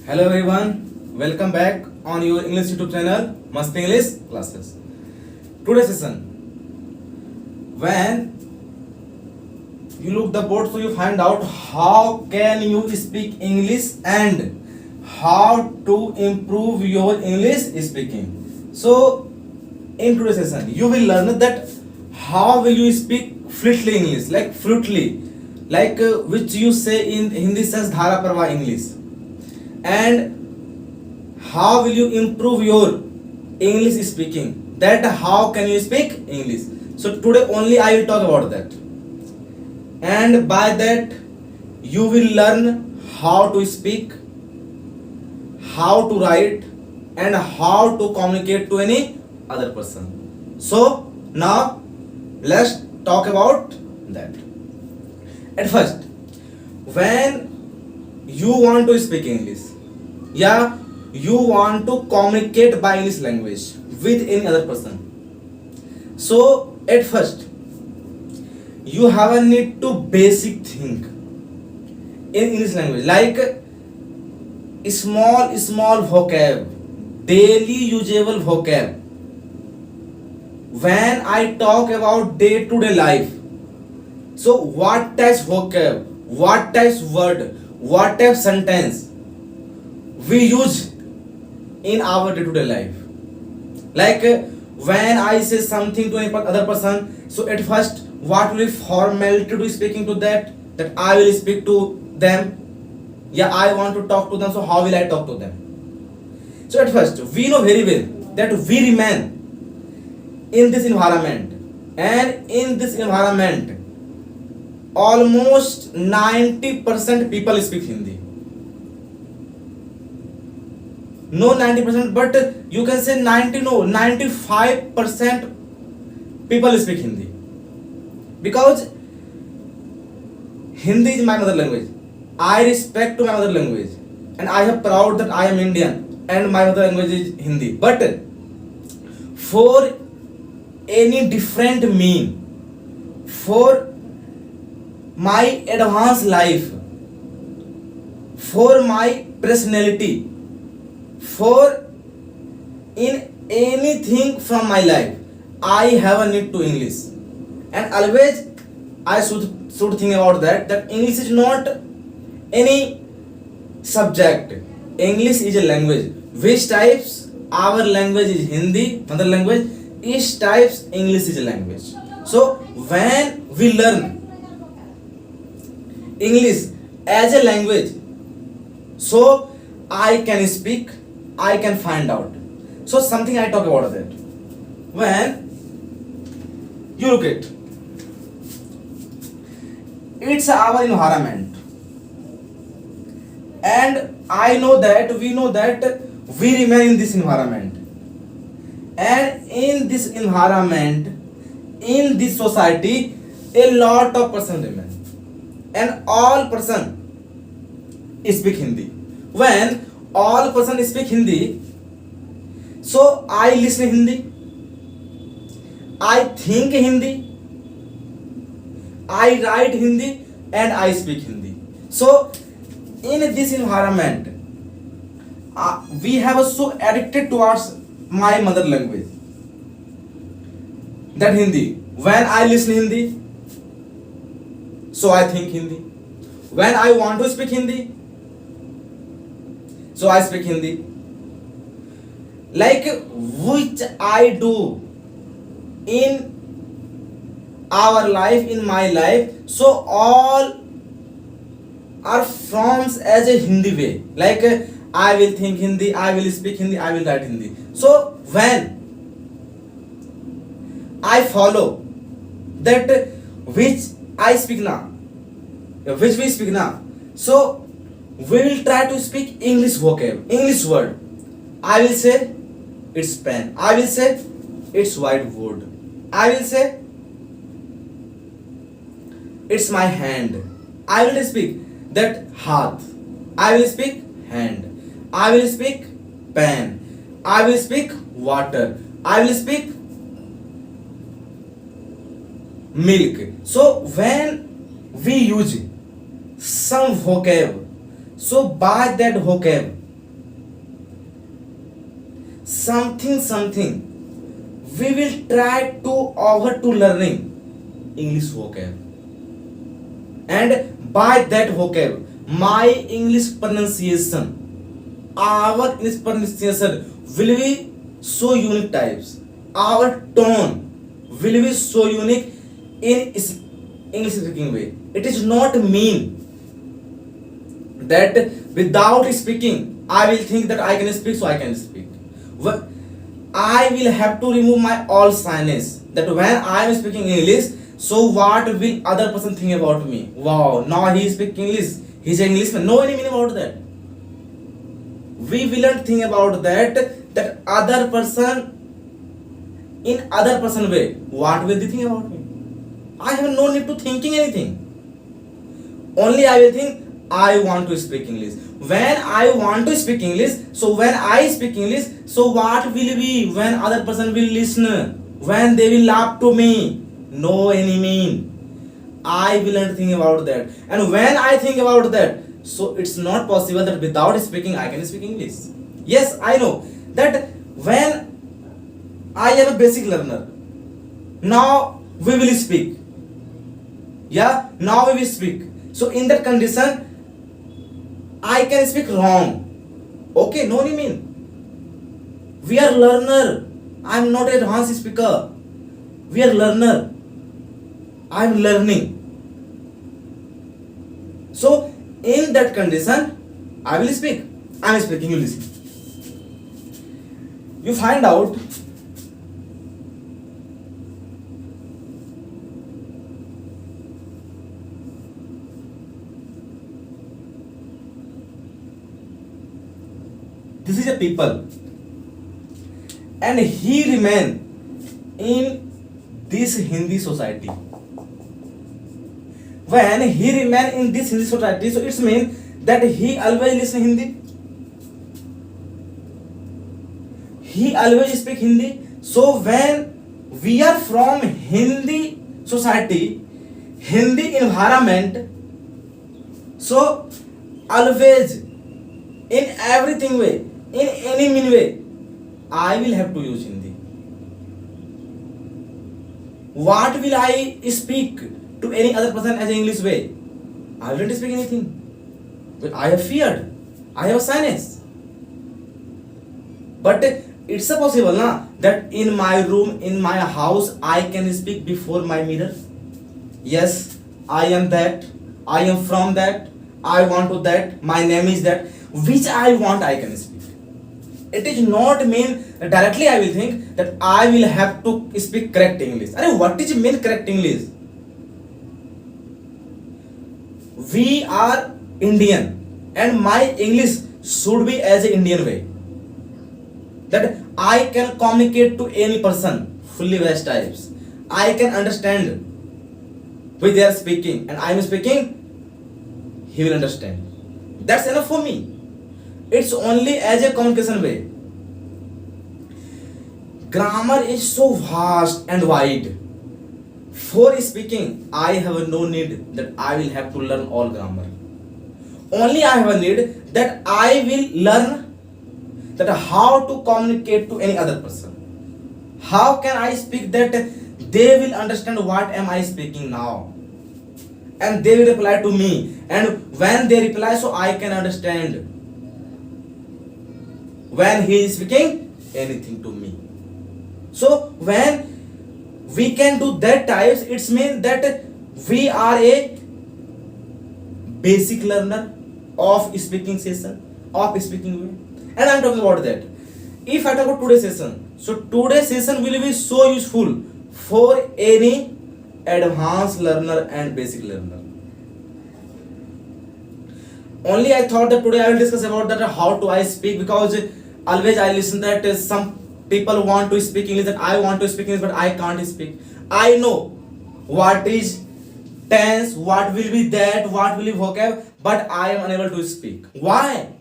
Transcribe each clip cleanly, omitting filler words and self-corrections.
Hello everyone, welcome back on your English YouTube channel Mast English Classes. Today's session, when you look the board, so you find out how can you speak English and how to improve your English speaking. So in today's session, you will learn that how will you speak fluently English, like fluently, like which you say in Hindi says dhara parva English, and how will you improve your English speaking, that how can you speak English. So today only I will talk about that, and by that you will learn how to speak, how to write, and how to communicate to any other person. So now let's talk about that. At first, when you want to speak English, yeah, you want to communicate by English language with any other person, so at first you have a need to basic thing in English language, like small vocab, daily usable vocab. When I talk about day to day life, so what types vocab, what types word, what type sentence we use in our day to day life. Like when I say something to any other person, so at first what will be formality to speaking to that I will speak to them. Yeah, I want to talk to them, so how will I talk to them? So at first we know very well that we remain in this environment, and in this environment almost 90% people speak Hindi. No 90%, but you can say 95% people speak Hindi, because Hindi is my mother language. I respect to my mother language, and I am proud that I am Indian and my mother language is Hindi. But for any different mean, for my advanced life, for my personality, for in anything from my life, I have a need to English, and always I should think about that English is not any subject. English is a language. Which types our language is Hindi, mother language. Each types English is a language. So when we learn English as a language, so I can speak, I can find out. So something I talk about that. When you look at, it's our environment, and we know that we remain in this environment, and in this environment, in this society, a lot of person remain, and all person speak Hindi. When all person speak Hindi, so I listen Hindi, I think Hindi, I write Hindi, and I speak Hindi. So in this environment, we have so addicted towards my mother language, that Hindi. When I listen Hindi, so I think Hindi. When I want to speak Hindi, so I speak Hindi. Like which I do in our life, in my life, so all are forms as a Hindi way. Like I will think Hindi, I will speak Hindi, I will write Hindi. So when I follow that which I speak now, which we speak now, so we will try to speak English vocab, English word. I will say it's pen, I will say it's whiteboard, I will say it's my hand, I will speak that hath, I will speak hand, I will speak pen, I will speak water, I will speak milk. So when we use some vocab, so by that vocab something we will try to over to learning English vocab, and by that vocab my English pronunciation, our English pronunciation will be so unique types, our tone will be so unique in English speaking way. It is not mean that without speaking I will think that I can speak, so I can speak. I will have to remove my all shyness, that when I am speaking English, so what will other person think about me? Wow, now he is speaking English, he's an Englishman. No any meaning about that. We will not think about that, that other person in other person way, what will they think about me? I have no need to thinking anything. Only I will think I want to speak English. When I want to speak English, so when I speak English, so what will be when other person will listen, when they will laugh to me? No any mean. I will not think about that. And when I think about that, so it's not possible that without speaking I can speak English. Yes, I know that when I am a basic learner, now we will speak. Yeah, now we will speak. So in that condition I can speak wrong. Okay, no any mean. We are learner. I am not advanced speaker. We are learner. I am learning. So in that condition I will speak. I am speaking, you listen. You find out this is a people, and he remain in this Hindi society. When he remain in this Hindi society, so it's mean that he always listen Hindi, he always speak Hindi. So when we are from Hindi society, Hindi environment, so always in everything way, in any mean way, I will have to use Hindi. What will I speak to any other person as English way? I will not speak anything. But I have feared, I have shyness. But it's possible na, that in my room, in my house, I can speak before my mirror. Yes, I am that, I am from that, I want to that, my name is that. Which I want I can speak. It is not mean directly I will think that I will have to speak correct English. Are what is mean correct English? We are Indian and my English should be as an Indian way, that I can communicate to any person fully West types. I can understand which they are speaking, and I am speaking, he will understand. That's enough for me. It's only as a communication way. Grammar is so vast and wide. For speaking, I have no need that I will have to learn all grammar. Only I have a need that I will learn that how to communicate to any other person. How can I speak that they will understand what am I speaking now, and they will reply to me, and when they reply, so I can understand when he is speaking anything to me. So when we can do that types, it's mean that we are a basic learner of speaking session, of speaking way. And I'm talking about that. If I talk about today's session, so today's session will be so useful for any advanced learner and basic learner. Only I thought that today I will discuss about that how do I speak, because always I listen that some people want to speak English, that I want to speak English but I can't speak. I know what is tense, what will be that, what will be vocab, but I am unable to speak. Why?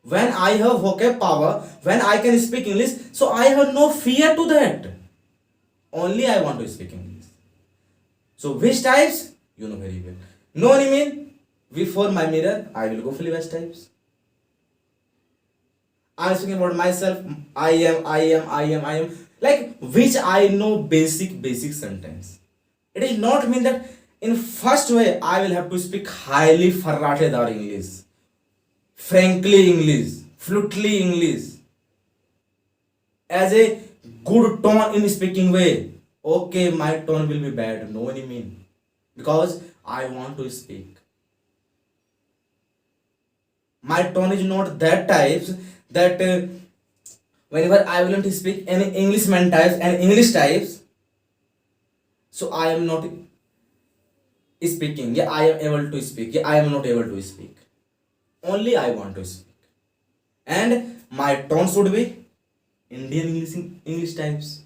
When I have vocab power, when I can speak English, so I have no fear to that. Only I want to speak English. So which types? You know very well. No any mean? Before my mirror, I will go fully West types. I'm speaking about myself. I am. Like which I know basic sentence. It is not mean that in first way I will have to speak highly farratedar English, frankly English, fluently English, as a good tone in speaking way. Okay, my tone will be bad. No any mean because I want to speak. My tone is not that types that whenever I will not speak any Englishman types and English types, so I am not speaking. Yeah, I am able to speak. Yeah, I am not able to speak. Only I want to speak. And my tone should be Indian English types.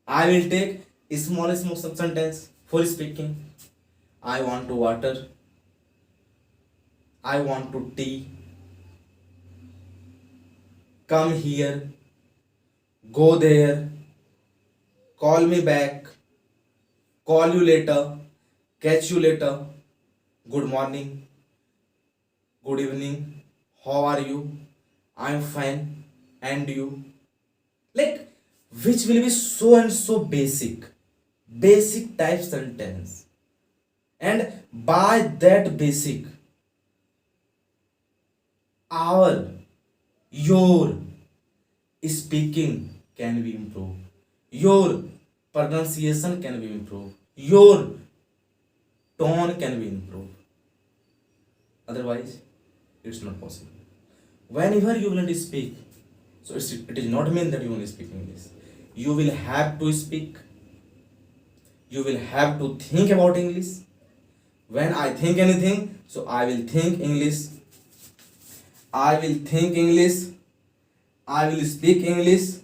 I will take small sentence for speaking. I want to water. I want to tea. Come here. Go there. Call me back. Call you later. Catch you later. Good morning. Good evening. How are you? I'm fine. And you? Like which will be so and so basic type sentence, and by that basic our your speaking can be improved, your pronunciation can be improved, your tone can be improved. Otherwise it's not possible. Whenever you will speak, so it is not mean that you will speak English. You will have to speak. You will have to think about English. When I think anything, so I will think English. I will think English. I will speak English.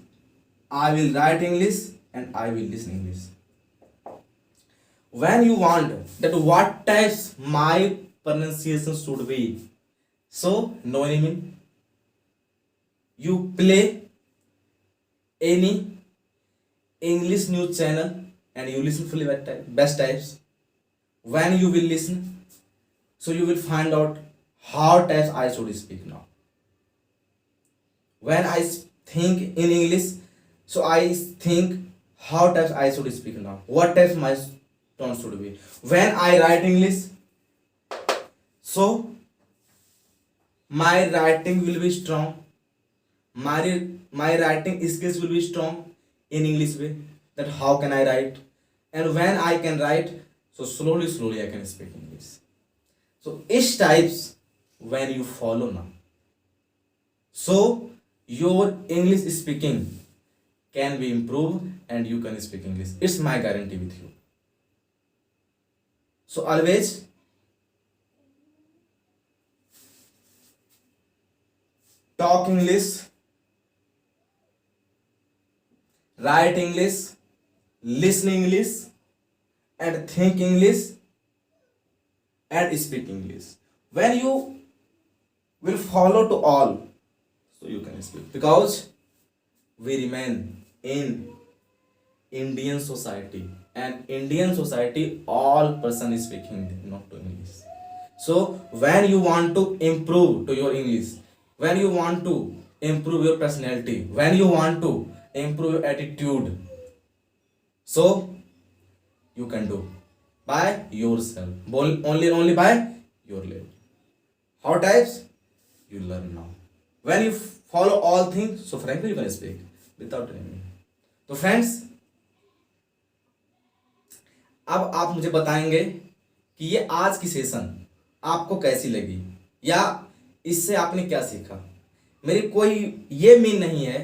I will write English and I will listen English. When you want that what types my pronunciation should be, so know any mean. You play any English news channel and you listen fully best types. When you will listen, so you will find out how types I should speak now. When I think in English, so I think how types I should speak now. What types my tone should be. When I write English, so my writing will be strong. My writing skills will be strong in English way. That how can I write? And when I can write, so slowly I can speak English. So each types when you follow now, so your English speaking can be improved and you can speak English. It's my guarantee with you. So always talk English, write English, listen English, and think English and speak English. When you will follow to all, so you can speak. Because we remain in Indian society, and Indian society all person is speaking not to English. So when you want to improve to your English, when you want to improve your personality, when you want to improve your attitude, so you can do by yourself. Only by your level. How types? You learn now. When you follow all things, so frankly you can speak without any. तो friends, अब आप मुझे बताएंगे कि ये आज की session आपको कैसी लगी या इससे आपने क्या सीखा. मेरी कोई ये मीन नहीं है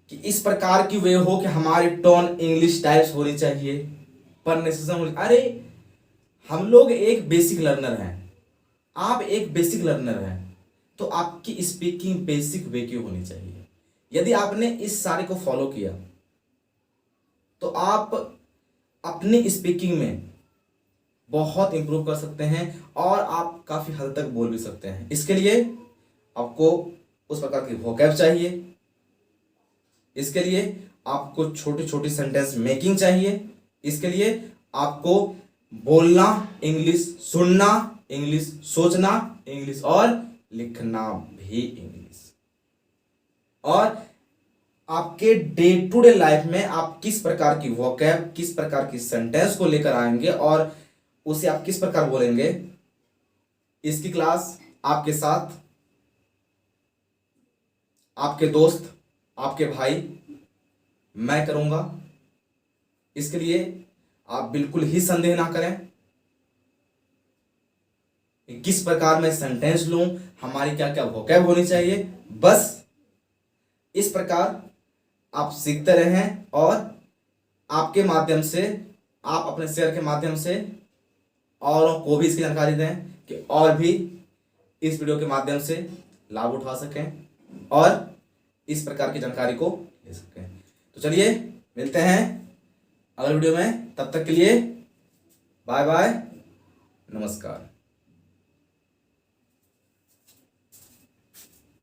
कि इस प्रकार की वे हो कि हमारी टोन इंग्लिश टाइप्स होनी चाहिए, प्रोनाउंसिएशन होनी. अरे हम लोग एक बेसिक लर्नर हैं, आप एक बेसिक लर्नर हैं, तो आपकी स्पीकिंग बेसिक वे की होनी चाहिए. यदि आपने इस सारे को फॉलो किया तो आप अपनी स्पीकिंग में बहुत इंप्रूव कर सकते हैं और आप काफ़ी हद तक बोल भी सकते हैं. इसके लिए आपको उस प्रकार की वोकैब चाहिए, इसके लिए आपको छोटी छोटी सेंटेंस मेकिंग चाहिए, इसके लिए आपको बोलना, इंग्लिश सुनना इंग्लिश, सोचना इंग्लिश और लिखना भी इंग्लिश। और आपके डे टू डे लाइफ में आप किस प्रकार की वोकैब, किस प्रकार की सेंटेंस को लेकर आएंगे और उसे आप किस प्रकार बोलेंगे, इसकी क्लास आपके साथ आपके दोस्त, आपके भाई मैं करूंगा। इसके लिए आप बिल्कुल ही संदेह ना करें कि किस प्रकार मैं सेंटेंस लूं, हमारी क्या क्या वोकैब होनी चाहिए। बस इस प्रकार आप सीखते रहें और आपके माध्यम से, आप अपने शेयर के माध्यम से औरों को भी इसकी जानकारी दें कि और भी इस वीडियो के माध्यम से लाभ उठा सकें और इस प्रकार की जानकारी को ले सकें। तो चलिए मिलते हैं अगले वीडियो में, तब तक के लिए बाय बाय, नमस्कार।